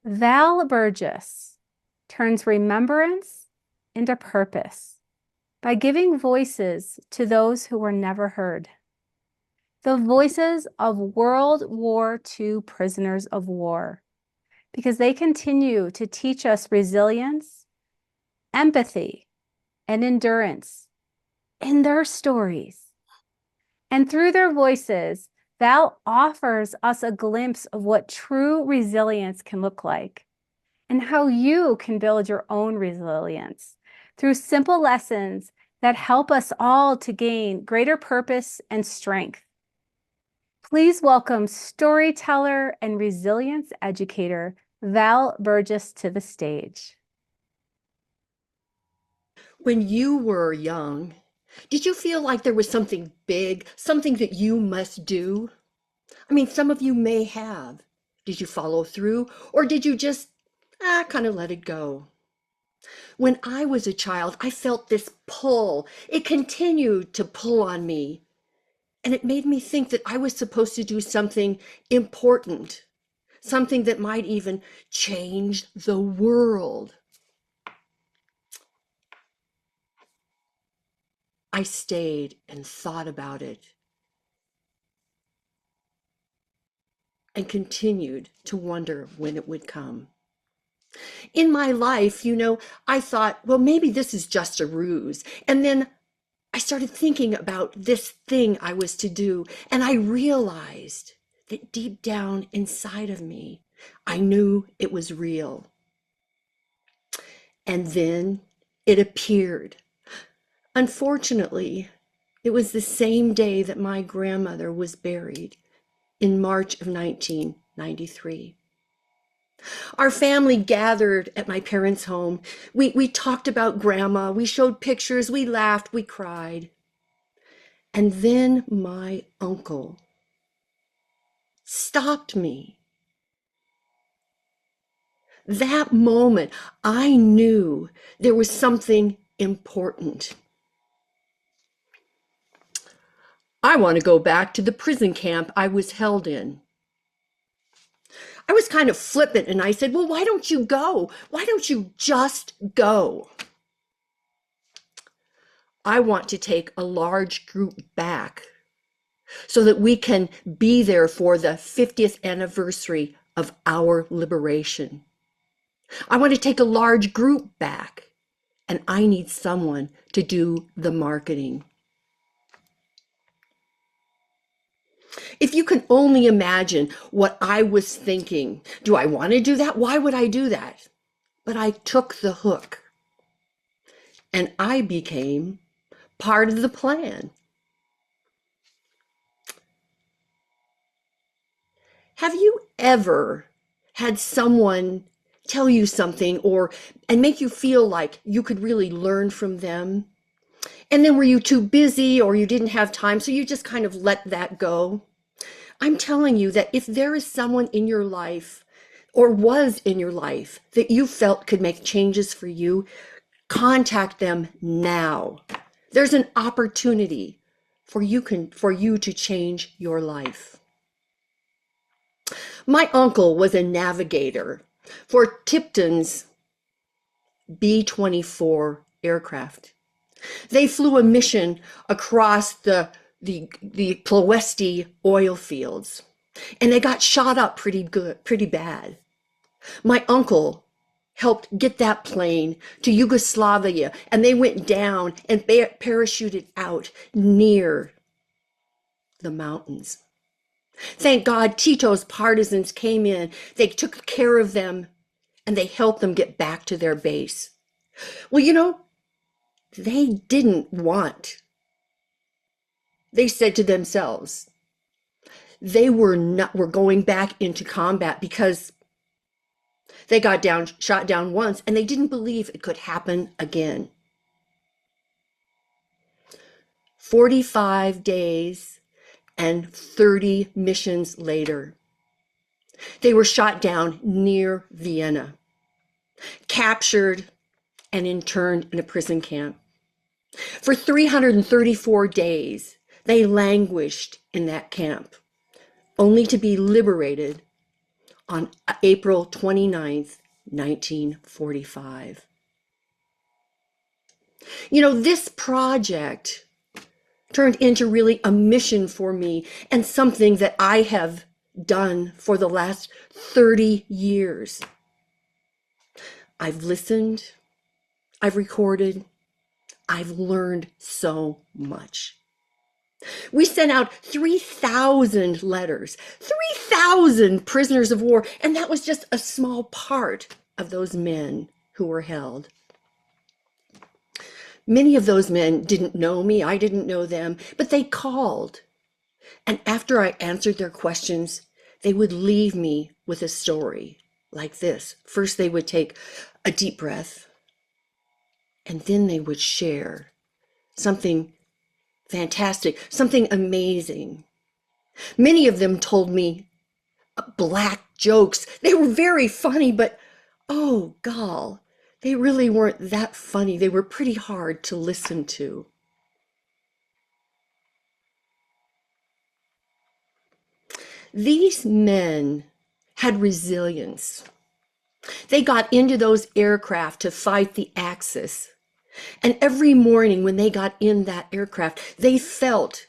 Val Burgess turns remembrance into purpose by giving voices to those who were never heard. The voices of World War II prisoners of war, because they continue to teach us resilience, empathy, and endurance in their stories. And through their voices, Val offers us a glimpse of what true resilience can look like and how you can build your own resilience through simple lessons that help us all to gain greater purpose and strength. Please welcome storyteller and resilience educator, Val Burgess, to the stage. When you were young, did you feel like there was something big, something that you must do? I mean, some of you may have. Did you follow through, or did you just kind of let it go? When I was a child, I felt this pull. It continued to pull on me, and it made me think that I was supposed to do something important, something that might even change the world. I stayed and thought about it and continued to wonder when it would come. In my life, I thought, well, maybe this is just a ruse. And then I started thinking about this thing I was to do, and I realized that deep down inside of me, I knew it was real. And then it appeared. Unfortunately, it was the same day that my grandmother was buried in March of 1993. Our family gathered at my parents' home. We talked about grandma, we showed pictures, we laughed, we cried. And then my uncle stopped me. That moment, I knew there was something important. I want to go back to the prison camp I was held in. I was kind of flippant and I said, well, why don't you go? Why don't you just go? I want to take a large group back so that we can be there for the 50th anniversary of our liberation. I want to take a large group back, and I need someone to do the marketing. If you can only imagine what I was thinking, do I want to do that? Why would I do that? But I took the hook, and I became part of the plan. Have you ever had someone tell you something and make you feel like you could really learn from them? And then were you too busy or you didn't have time, so you just kind of let that go? I'm telling you that if there is someone in your life or was in your life that you felt could make changes for you, contact them now. There's an opportunity for you to change your life. My uncle was a navigator for Tipton's B-24 aircraft. They flew a mission across the Ploesti oil fields, and they got shot up pretty bad. My uncle helped get that plane to Yugoslavia, and they went down and parachuted out near the mountains. Thank God Tito's partisans came in. They took care of them and they helped them get back to their base. Well, they didn't want. They said to themselves, they were going back into combat because they got shot down once and they didn't believe it could happen again. 45 days and 30 missions later, they were shot down near Vienna, captured and interned in a prison camp. For 334 days, they languished in that camp, only to be liberated on April 29th, 1945. You know, this project turned into really a mission for me and something that I have done for the last 30 years. I've listened, I've recorded, I've learned so much. We sent out 3,000 letters, 3,000 prisoners of war, and that was just a small part of those men who were held. Many of those men didn't know me, I didn't know them, but they called. And after I answered their questions, they would leave me with a story like this. First, they would take a deep breath, and then they would share something fantastic, something amazing. Many of them told me black jokes. They were very funny, but oh, gall, they really weren't that funny. They were pretty hard to listen to. These men had resilience. They got into those aircraft to fight the Axis. And every morning when they got in that aircraft, they felt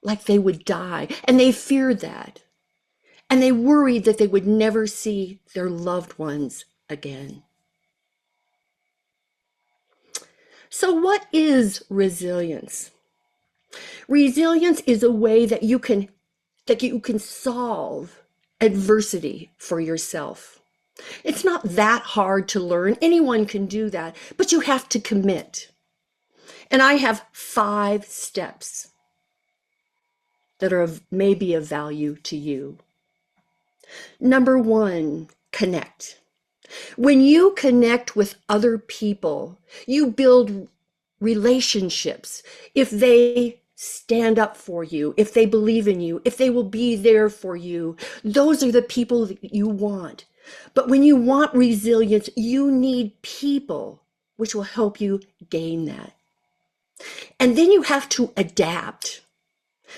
like they would die. And they feared that. And they worried that they would never see their loved ones again. So what is resilience? Resilience is a way that you can solve adversity for yourself. It's not that hard to learn. Anyone can do that, but you have to commit. And I have 5 steps that are maybe of value to you. Number 1, connect. When you connect with other people, you build relationships. If they stand up for you, if they believe in you, if they will be there for you, those are the people that you want. But when you want resilience, you need people which will help you gain that. And then you have to adapt.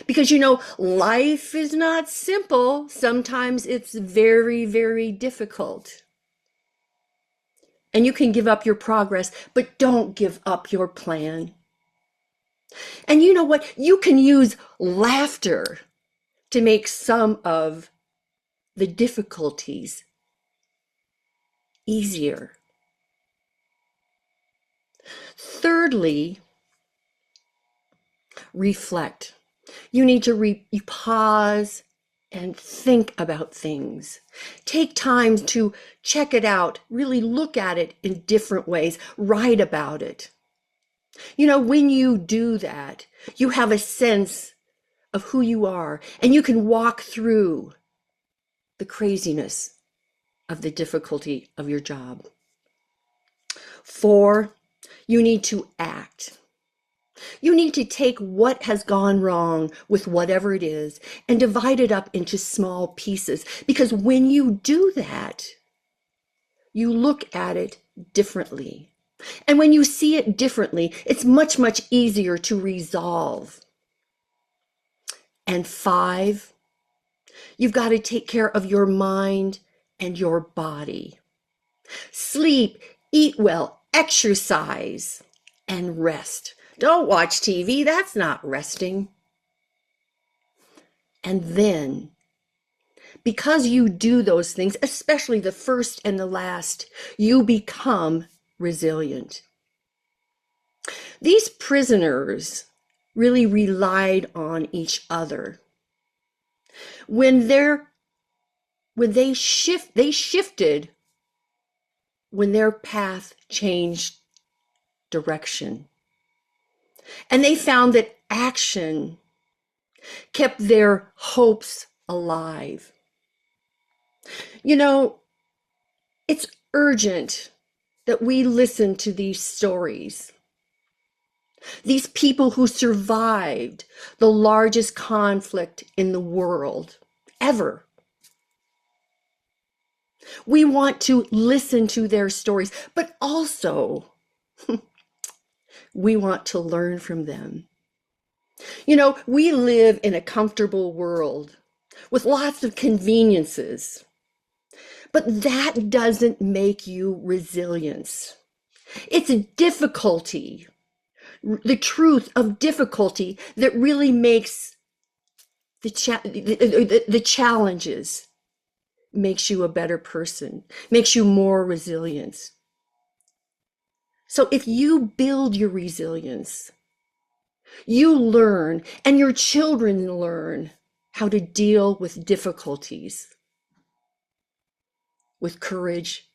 Because, you know, life is not simple. Sometimes it's very, very difficult. And you can give up your progress, but don't give up your plan. And you know what? You can use laughter to make some of the difficulties easier. Thirdly, reflect. You need to you pause and think about things. Take time to check it out, really look at it in different ways, write about it. You know, when you do that, you have a sense of who you are, and you can walk through the craziness of the difficulty of your job. 4, you need to act. You need to take what has gone wrong with whatever it is and divide it up into small pieces. Because when you do that, you look at it differently. And when you see it differently, it's much, much easier to resolve. And 5, you've got to take care of your mind and your body. Sleep, eat well, exercise, and rest. Don't watch TV, that's not resting. And then, because you do those things, especially the first and the last, you become resilient. These prisoners really relied on each other. They shifted when their path changed direction. And they found that action kept their hopes alive. You know, it's urgent that we listen to these stories. These people who survived the largest conflict in the world ever. We want to listen to their stories, but also we want to learn from them. You know, we live in a comfortable world with lots of conveniences. But that doesn't make you resilience. It's a difficulty, the truth of difficulty that really makes the challenges, makes you a better person, makes you more resilient. So if you build your resilience, you learn and your children learn how to deal with difficulties with courage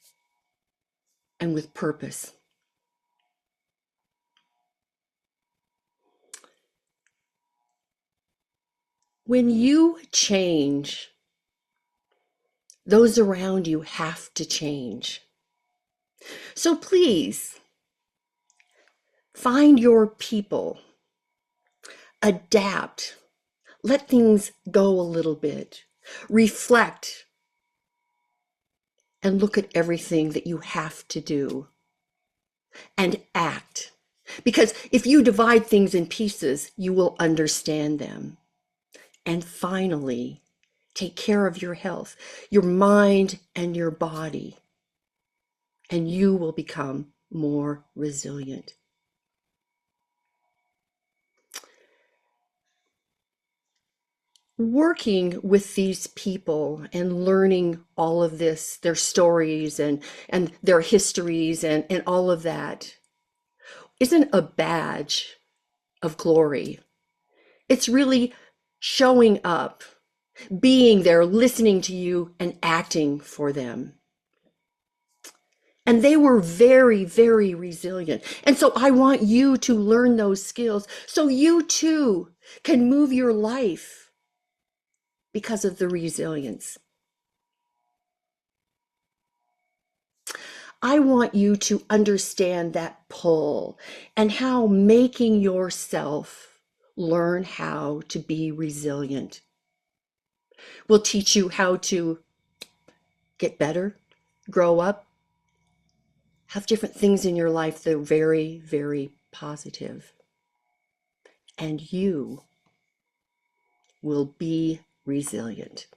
and with purpose. When you change, those around you have to change. So please find your people, adapt, let things go a little bit, reflect, and look at everything that you have to do and act. Because if you divide things in pieces, you will understand them. And finally, take care of your health, your mind and your body, and you will become more resilient. Working with these people and learning all of this, their stories and their histories and all of that, isn't a badge of glory. It's really showing up, being there, listening to you, and acting for them. And they were very, very resilient. And so I want you to learn those skills so you too can move your life because of the resilience. I want you to understand that pull and how making yourself learn how to be resilient will teach you how to get better, grow up, have different things in your life that are very, very positive. And you will be resilient.